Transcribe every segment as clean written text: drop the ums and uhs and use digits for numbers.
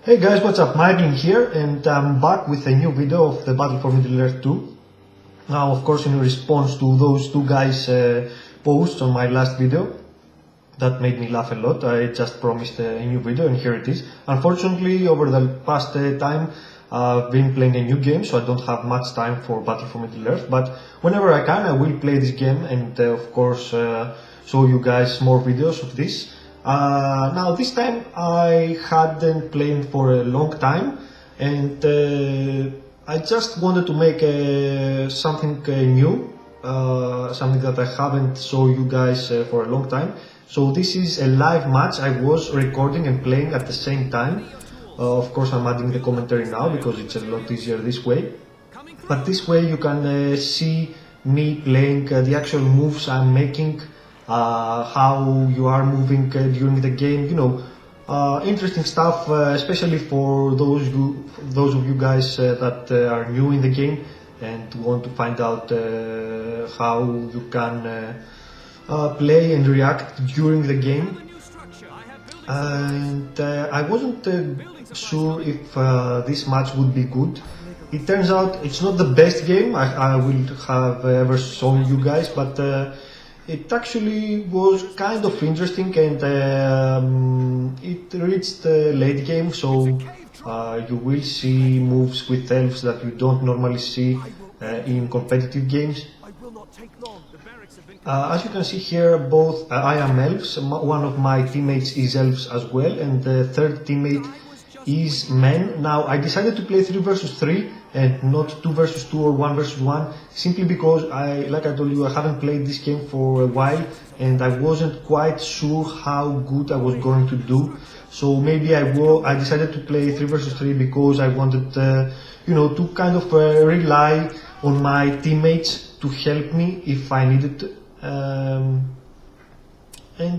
Hey guys, what's up? Michael here, and I'm back with a new video of the Battle for Middle-earth 2. Now, of course, in response to those two guys' posts on my last video, that made me laugh a lot. I just promised a new video, and here it is. Unfortunately, over the past time, I've been playing a new game, so I don't have much time for Battle for Middle-earth, but whenever I can, I will play this game and, of course, show you guys more videos of this. Now this time I hadn't played for a long time, and I just wanted to make something new, something that I haven't shown you guys for a long time. So this is a live match I was recording and playing at the same time. Of course I'm adding the commentary now because it's a lot easier this way. But this way you can see me playing the actual moves I'm making, how you are moving during the game, interesting stuff, especially for those of you guys that are new in the game and want to find out how you can play and react during the game. And I wasn't sure if this match would be good. It turns out it's not the best game I will have ever shown you guys, but it actually was kind of interesting, and it reached the late game, so you will see moves with elves that you don't normally see in competitive games. As you can see here, both I am elves, one of my teammates is elves as well, and the third teammate is men. Now I decided to play 3 versus 3 and not 2 versus 2 or 1 versus 1, simply because like I told you, I haven't played this game for a while and I wasn't quite sure how good I was going to do. So maybe I decided to play 3 versus 3 because I wanted to kind of rely on my teammates to help me if I needed. And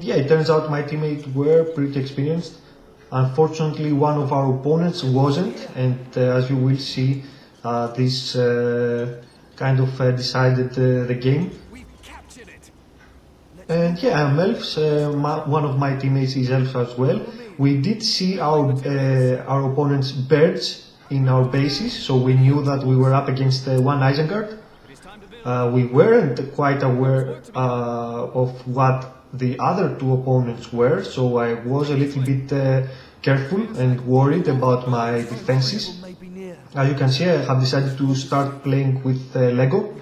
yeah, it turns out my teammates were pretty experienced. Unfortunately, one of our opponents wasn't, and as you will see, this kind of decided the game. And yeah, I'm elves. One of my teammates is elf as well. We did see our opponent's birds in our bases, so we knew that we were up against one Isengard. We weren't quite aware of what the other two opponents were, so I was a little bit careful and worried about my defenses. As you can see, I have decided to start playing with Lego.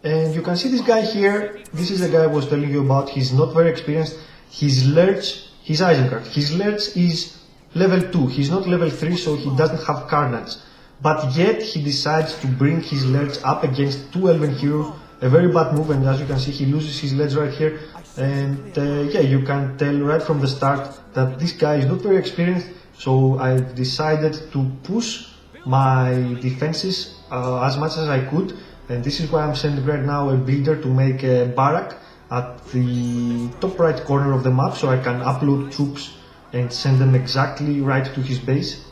And you can see this guy here. This is the guy I was telling you about. He's not very experienced. His Isengard. His Lurch is level 2. He's not level 3, so he doesn't have Carnage. But yet he decides to bring his Lurch up against 2 Elven heroes. A very bad move, and as you can see, he loses his Ledge right here. And yeah, you can tell right from the start that this guy is not very experienced. So I've decided to push my defenses as much as I could. And this is why I'm sending right now a builder to make a barrack at the top right corner of the map, so I can upload troops and send them exactly right to his base.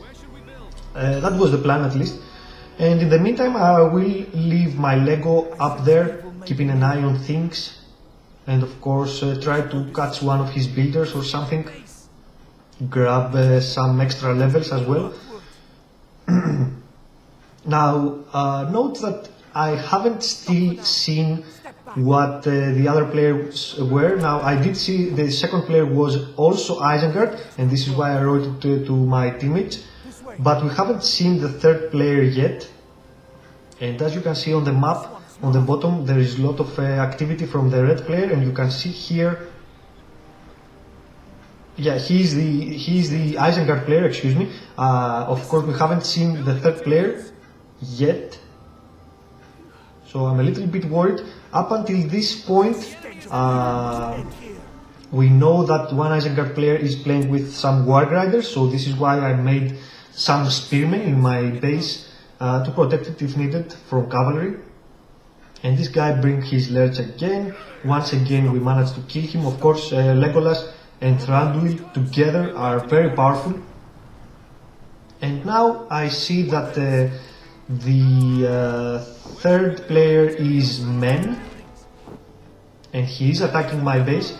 That was the plan, at least. And in the meantime, I will leave my Lego up there, keeping an eye on things, and of course try to catch one of his builders or something, grab some extra levels as well. Now, note that I haven't still seen what the other players were. Now, I did see the second player was also Isengard, and this is why I wrote it to my teammates. But we haven't seen the third player yet, and as you can see on the map on the bottom, there is a lot of activity from the red player, and you can see here, yeah, he's the Isengard player, excuse me. Of course we haven't seen the third player yet, so I'm a little bit worried. Up until this point, we know that one Isengard player is playing with some Warg Riders, so this is why I made some spearmen in my base to protect it if needed from cavalry. And this guy brings his Lurch again. Once again we managed to kill him. Of course Legolas and Thranduil together are very powerful. And now I see that the third player is Men, and he is attacking my base.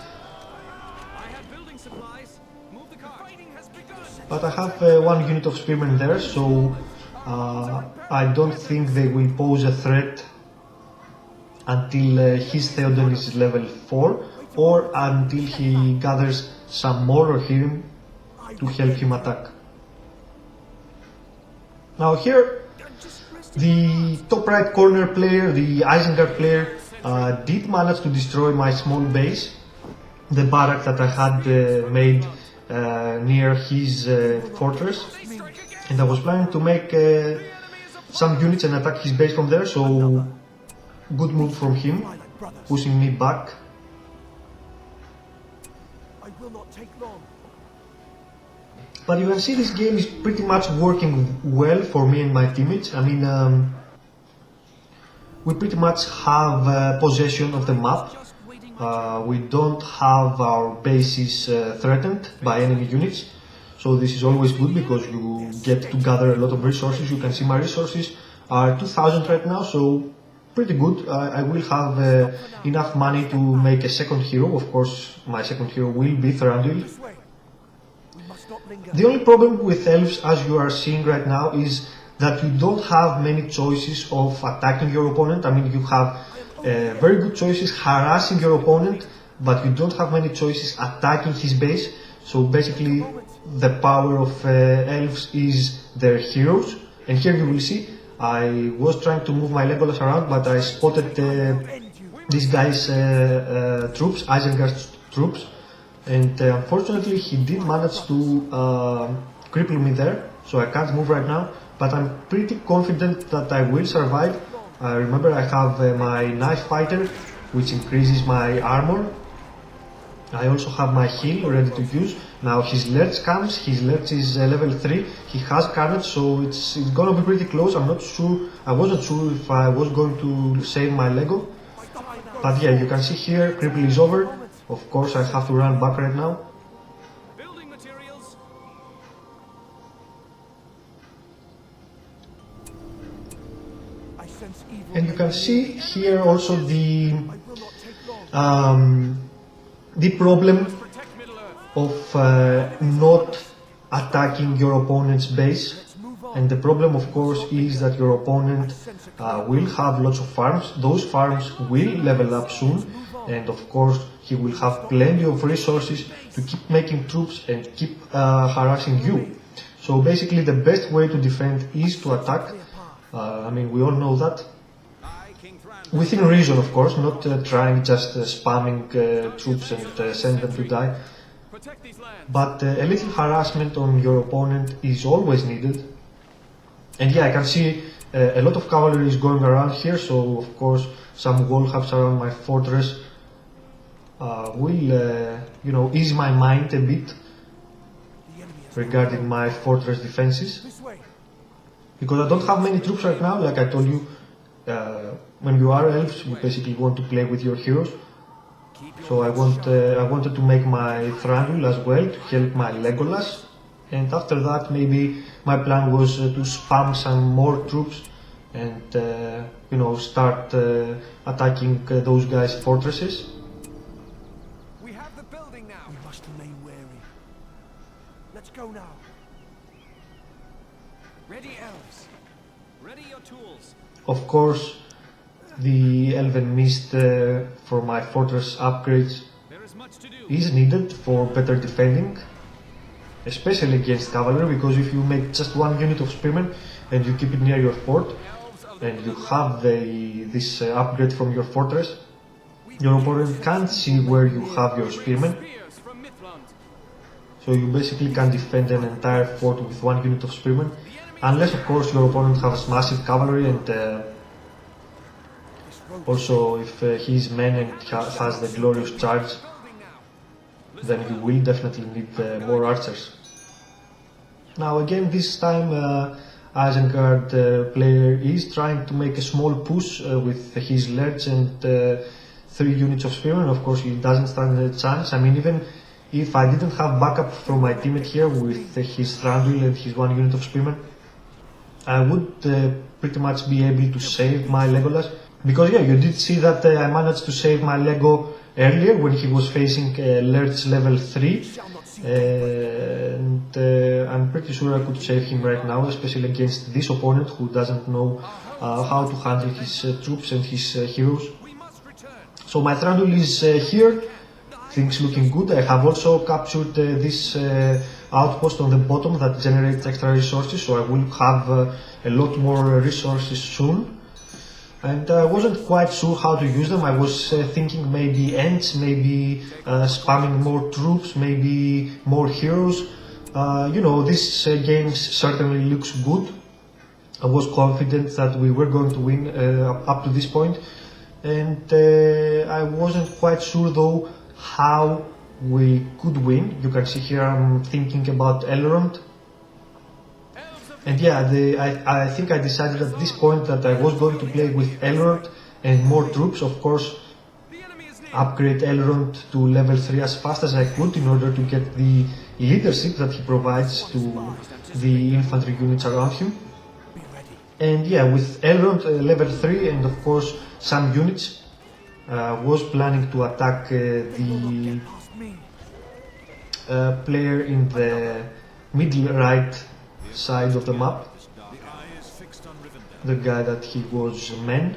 but I have one unit of spearmen there, so I don't think they will pose a threat until his Theoden is level 4 or until he gathers some more or him to help him attack. Now here, the top right corner player, the Isengard player, did manage to destroy my small base, the barrack that I had made near his fortress, and I was planning to make some units and attack his base from there, so good move from him, pushing me back. But you can see this game is pretty much working well for me and my teammates. I mean, we pretty much have possession of the map. We don't have our bases threatened by enemy units. So this is always good because you get to gather a lot of resources. You can see my resources are 2000 right now, so pretty good. I will have enough money to make a second hero. Of course, my second hero will be Thranduil. The only problem with elves, as you are seeing right now, is that you don't have many choices of attacking your opponent. I mean, you have very good choices harassing your opponent, but you don't have many choices attacking his base. So basically, the power of elves is their heroes. And here you will see, I was trying to move my Legolas around, but I spotted this guy's troops, Isengard's troops. And unfortunately, he did manage to cripple me there, so I can't move right now. But I'm pretty confident that I will survive. Remember, I have my knife fighter, which increases my armor. I also have my heal ready to use. Now his Lurch comes, his Lurch is level 3, he has carnage, so it's gonna be pretty close. I'm not sure, I wasn't sure if I was going to save my Lego. But yeah, you can see here, cripple is over. Of course, I have to run back right now. And you can see here also the problem of not attacking your opponent's base. And the problem, of course, is that your opponent will have lots of farms. Those farms will level up soon, and of course he will have plenty of resources to keep making troops and keep harassing you. So basically the best way to defend is to attack. I mean, we all know that. Within reason, of course, not trying just spamming troops and send them to die. But a little harassment on your opponent is always needed. And yeah, I can see a lot of cavalry is going around here, so of course some wall hubs around my fortress will ease my mind a bit regarding my fortress defenses. Because I don't have many troops right now, like I told you, when you are elves, you basically want to play with your heroes. So I wanted to make my Thranduil as well to help my Legolas. And after that, maybe my plan was to spam some more troops and start attacking those guys' fortresses. We have the building now. We must remain wary. Let's go now. Ready, elves. Ready your tools. Of course, the Elven Mist for my fortress upgrades is needed for better defending, especially against cavalry, because if you make just one unit of spearmen and you keep it near your fort and you have this upgrade from your fortress, your opponent can't see where you have your spearmen. So you basically can defend an entire fort with one unit of spearmen, unless of course your opponent has massive cavalry and also if his men and has the glorious charge, then you will definitely need more archers. Now again, this time Isengard player is trying to make a small push with his Lurch and 3 units of spearmen. Of course he doesn't stand a chance. I mean, even if I didn't have backup from my teammate here with his Thranduil and his 1 unit of spearmen, I would pretty much be able to save my Legolas, Because yeah, you did see that I managed to save my Lego earlier when he was facing Lerch level 3. And I'm pretty sure I could save him right now, especially against this opponent who doesn't know how to handle his troops and his heroes. So my Thranduil is here, things looking good. I have also captured this outpost on the bottom that generates extra resources, so I will have a lot more resources soon. And I wasn't quite sure how to use them. I was thinking maybe ends, maybe spamming more troops, maybe more heroes. You know, this game certainly looks good. I was confident that we were going to win up to this point. And I wasn't quite sure though how we could win. You can see here I'm thinking about Elrond. And yeah, I think I decided at this point that I was going to play with Elrond and more troops, of course, upgrade Elrond to level 3 as fast as I could in order to get the leadership that he provides to the infantry units around him. And yeah, with Elrond level 3 and of course some units, was planning to attack the player in the middle right side of the map, the guy that he was men,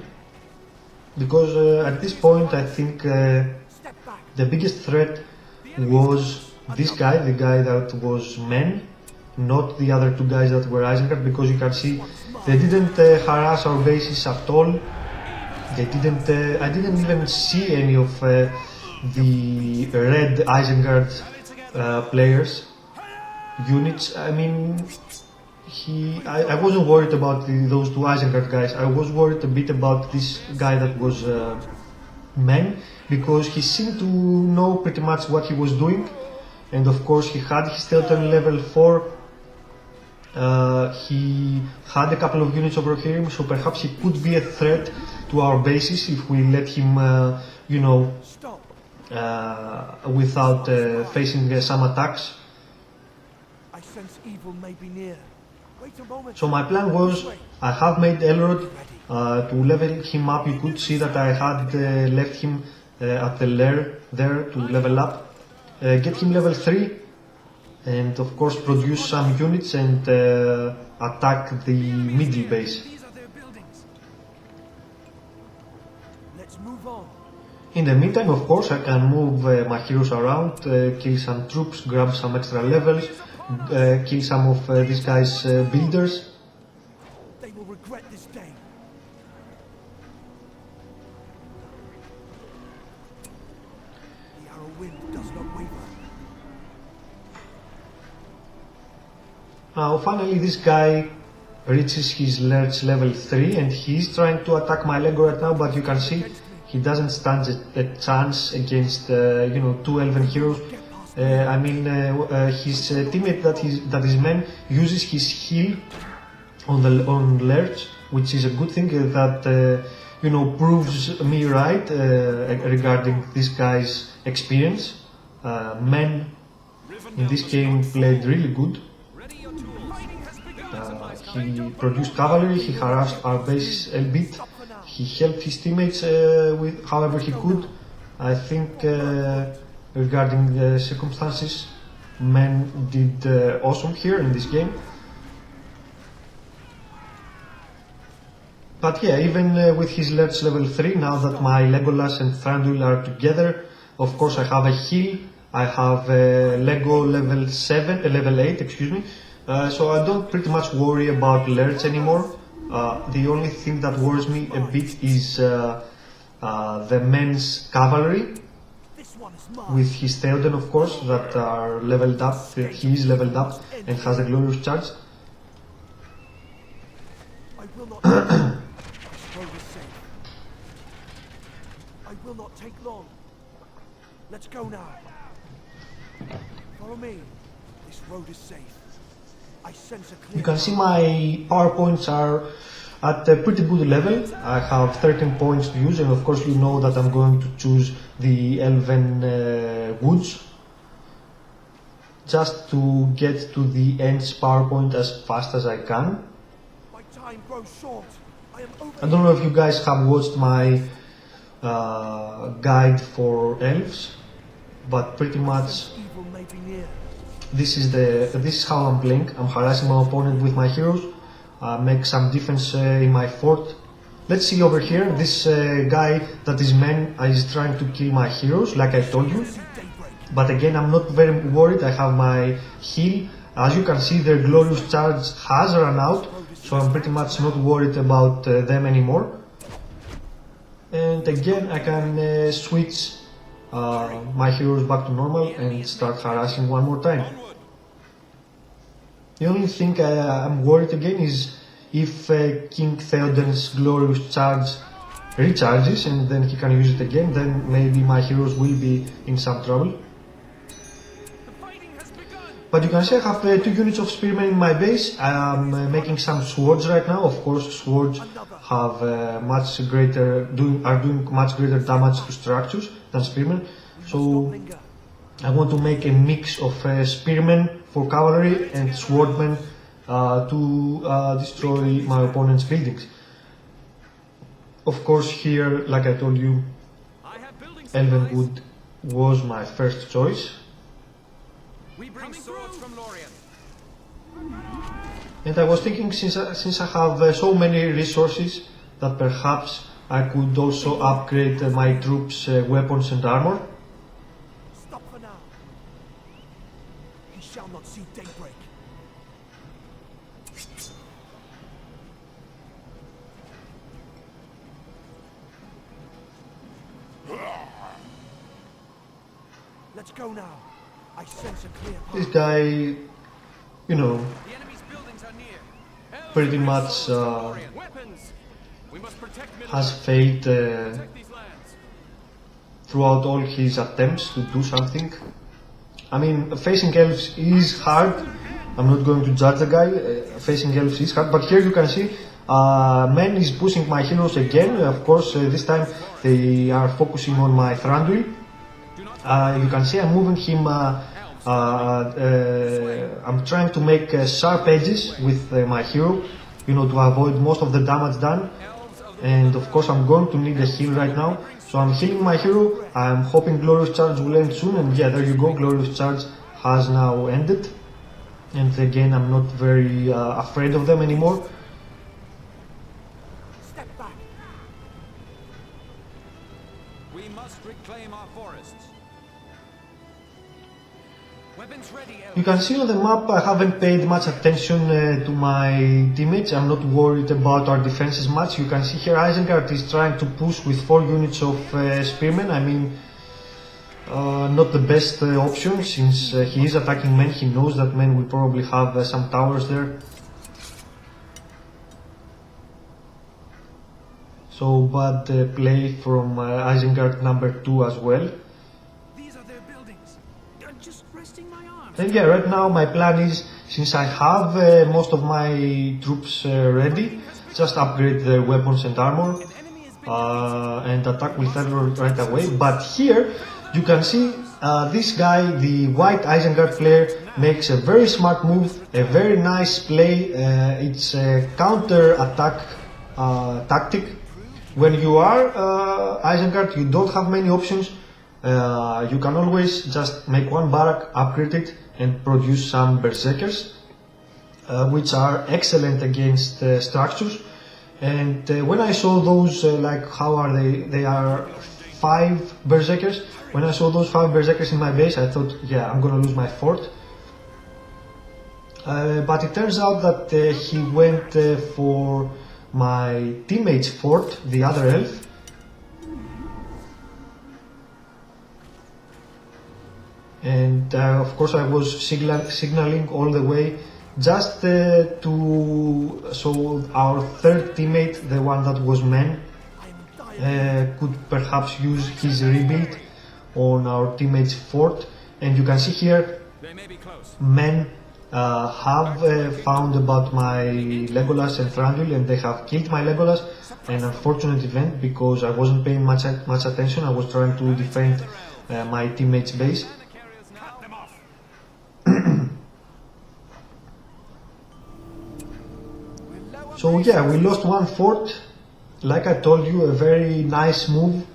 because at this point I think the biggest threat was this guy, the guy that was men, not the other two guys that were Isengard, because you can see they didn't harass our bases at all. They didn't. I didn't even see any of the red Isengard players units. I mean, I wasn't worried about those two Isengard guys. I was worried a bit about this guy that was men, because he seemed to know pretty much what he was doing, and of course he had his Telton level 4. He had a couple of units over here, so perhaps he could be a threat to our bases if we let him, you know, without facing some attacks. I sense evil may be near. Wait a moment. So my plan was, I have made Elrond to level him up. You could see that I had left him at the lair there to level up, get him level 3, and of course produce some units and attack the middle base. Let's move on. In the meantime, of course, I can move my heroes around, kill some troops, grab some extra levels, kill some of these guys' builders. They will regret this day. The arrow wind does not waver. Now finally this guy reaches his Lerch level 3 and he's trying to attack my Lego right now, but you can see he doesn't stand a chance against you know, two elven heroes. I mean, his teammate that is men uses his heal on Lerch, which is a good thing that you know, proves me right regarding this guy's experience. Men in this game played really good. He produced cavalry, he harassed our bases a bit, he helped his teammates with however he could. I think regarding the circumstances, men did awesome here in this game. But yeah, even with his Lerch level 3, now that my Legolas and Thranduil are together, of course I have a heal, I have Lego level 7, level 8, excuse me. So I don't pretty much worry about Lerch anymore. The only thing that worries me a bit is the men's cavalry, with his Theoden of course, that are leveled up, that he is leveled up and has a glorious charge. I will not this road is safe. I will not take long. Let's go now. Follow me. This road is safe. I sense a clear. You can see my power points are at a pretty good level. I have 13 points to use, and of course you know that I'm going to choose the Elven Woods just to get to the end's power point as fast as I can. My time grows short. I don't know if you guys have watched my guide for elves, but pretty much Evil may be near. this is how I'm playing. I'm harassing my opponent with my heroes, make some defense in my fort. Let's see over here, this guy that is man is trying to kill my heroes, like I told you. But again, I'm not very worried, I have my heal. As you can see, their glorious charge has run out, so I'm pretty much not worried about them anymore. And again, I can switch my heroes back to normal and start harassing one more time. The only thing I'm worried again is if King Theoden's glorious charge recharges and then he can use it again, then maybe my heroes will be in some trouble. But you can see I have 2 units of spearmen in my base. I'm making some swords right now. Of course, swords have are doing much greater damage to structures than spearmen. So I want to make a mix of spearmen for cavalry and swordmen to destroy my opponent's buildings. Of course, here, like I told you, Elvenwood was my first choice. We bring swords from Lorien. And I was thinking, since I have so many resources, that perhaps I could also upgrade my troops' weapons and armor. Stop for now. He shall not see daybreak. Let's go now. I sense a clear path. This guy, you know, The enemy's buildings are near. pretty much Weapons. We must protect has failed protect these lands. throughout all his attempts to do something. I mean, facing elves is hard. I'm not going to judge the guy. Facing elves is hard, but here you can see men is pushing my heroes again. Of course, this time they are focusing on my Thranduil. You can see I'm moving him. I'm trying to make sharp edges with my hero, you know, to avoid most of the damage done. And of course, I'm going to need a heal right now. So I'm healing my hero. I'm hoping Glorious Charge will end soon. And yeah, there you go. Glorious Charge has now ended. And again, I'm not very afraid of them anymore. Step back. We must reclaim our forests. Weapons ready, elves. You can see on the map I haven't paid much attention to my teammates. I'm not worried about our defenses much. You can see here Isengard is trying to push with 4 units of spearmen. I mean, not the best option since he is attacking men. He knows that men will probably have some towers there. So bad play from Isengard number 2 as well. These are their buildings. I'm just resting my arms. And yeah, right now my plan is, since I have most of my troops ready, just upgrade their weapons and armor and attack with terror right away. But here you can see this guy, the white Isengard player, makes a very smart move, a very nice play. It's a counter attack tactic. When you are Isengard, you don't have many options. You can always just make one barrack, upgrade it, and produce some berserkers, which are excellent against structures. And when I saw those, like how are they? They are 5 berserkers. When I saw those 5 berserkers in my base, I thought, yeah, I'm gonna lose my fort. But it turns out that he went for my teammate's fort, the other elf. And of course I was signaling all the way just so our third teammate, the one that was men, could perhaps use his rebuild on our teammate's fort. And you can see here They may be close. men have found about my Legolas and Thranduil, and they have killed my Legolas. An unfortunate event because I wasn't paying much attention. I was trying to defend my teammate's base. So yeah, we lost one fort, like I told you, a very nice move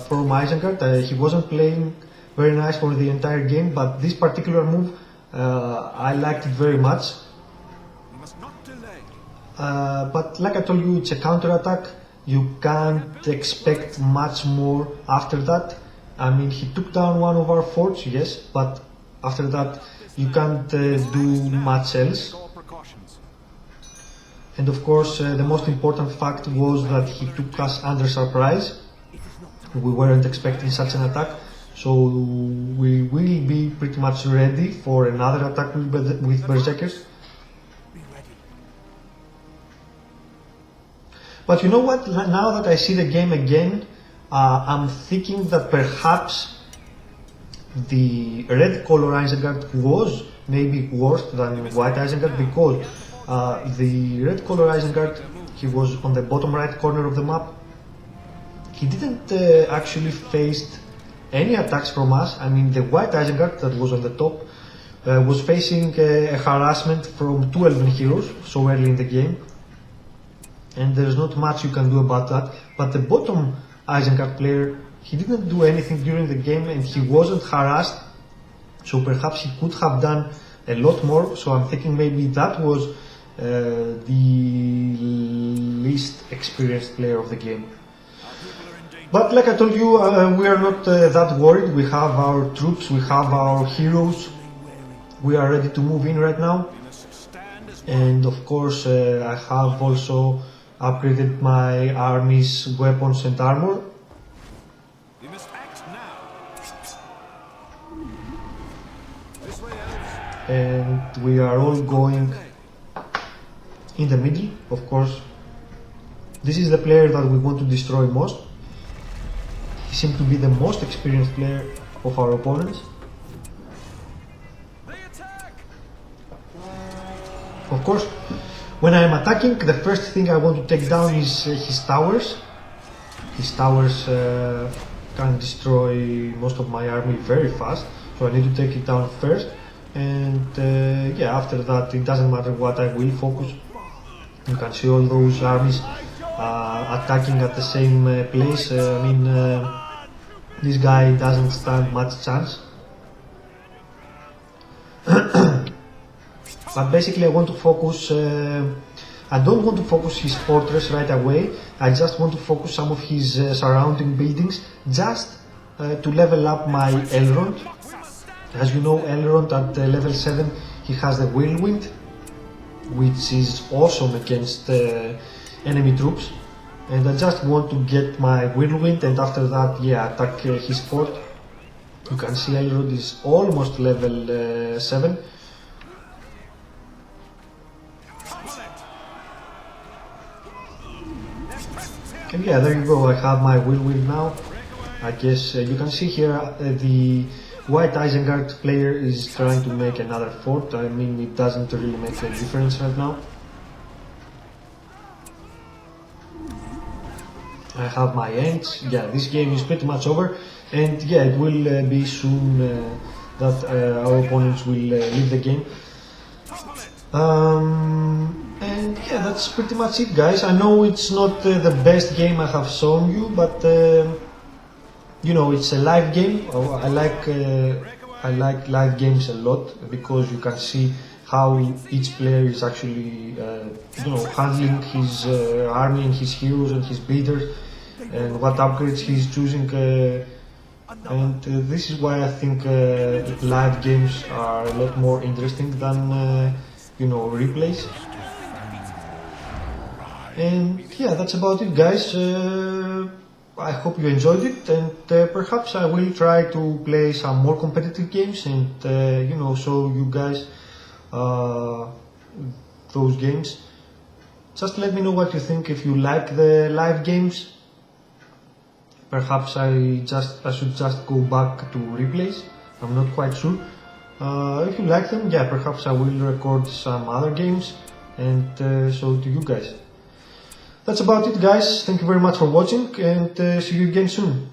from Isengard. He wasn't playing very nice for the entire game, but this particular move, I liked it very much. We must not delay. But like I told you, it's a counter-attack. You can't expect much more after that. I mean, he took down one of our forts, yes, but after that you can't do much else. Take all precautions. And of course, the most important fact was that he took us under surprise. We weren't expecting such an attack, so we will be pretty much ready for another attack with Berserkers. Be ready. But you know what, now that I see the game again, I'm thinking that perhaps the red color Isengard was maybe worse than white Isengard, because the red color Isengard, he was on the bottom right corner of the map. He didn't actually face any attacks from us. I mean, the white Isengard that was on the top was facing a harassment from two Elven heroes so early in the game, and there's not much you can do about that. But the bottom Isengard player, he didn't do anything during the game and he wasn't harassed, so perhaps he could have done a lot more. So I'm thinking maybe that was the least experienced player of the game. But like I told you, we are not that worried. We have our troops, we have our heroes, we are ready to move in right now. And of course I have also upgraded my army's weapons and armor. We must act now. This way, elves. And we are all going in the middle, of course. This is the player that we want to destroy most. He seemed to be the most experienced player of our opponents. They attack. Of course, when I am attacking, the first thing I want to take down is his towers. His towers can destroy most of my army very fast, so I need to take it down first. And yeah, after that, it doesn't matter what, I will focus. You can see all those armies attacking at the same place. I mean, this guy doesn't stand much chance. But basically I want to focus, I don't want to focus his fortress right away. I just want to focus some of his surrounding buildings, just to level up my Elrond. As you know, Elrond at level 7, he has the Whirlwind, which is awesome against enemy troops. And I just want to get my Whirlwind, and after that, yeah, attack his fort. You can see Elrond is almost level 7. And yeah, there you go, I have my Whirlwind now. I guess you can see here the white Isengard player is trying to make another fort. I mean, it doesn't really make a difference right now. I have my Ents. Yeah, this game is pretty much over, and yeah, it will be soon that our opponents will leave the game. And yeah, that's pretty much it, guys. I know it's not the best game I have shown you, but you know, it's a live game. I like live games a lot because you can see how each player is actually you know, handling his army and his heroes and his builders, and what upgrades he's choosing. And this is why I think live games are a lot more interesting than you know, replays. And yeah, that's about it, guys. I hope you enjoyed it, and perhaps I will try to play some more competitive games and you know, show you guys those games. Just let me know what you think. If you like the live games, perhaps I should just go back to replays. I'm not quite sure. If you like them, yeah, perhaps I will record some other games and show to you guys. That's about it, guys. Thank you very much for watching, and see you again soon.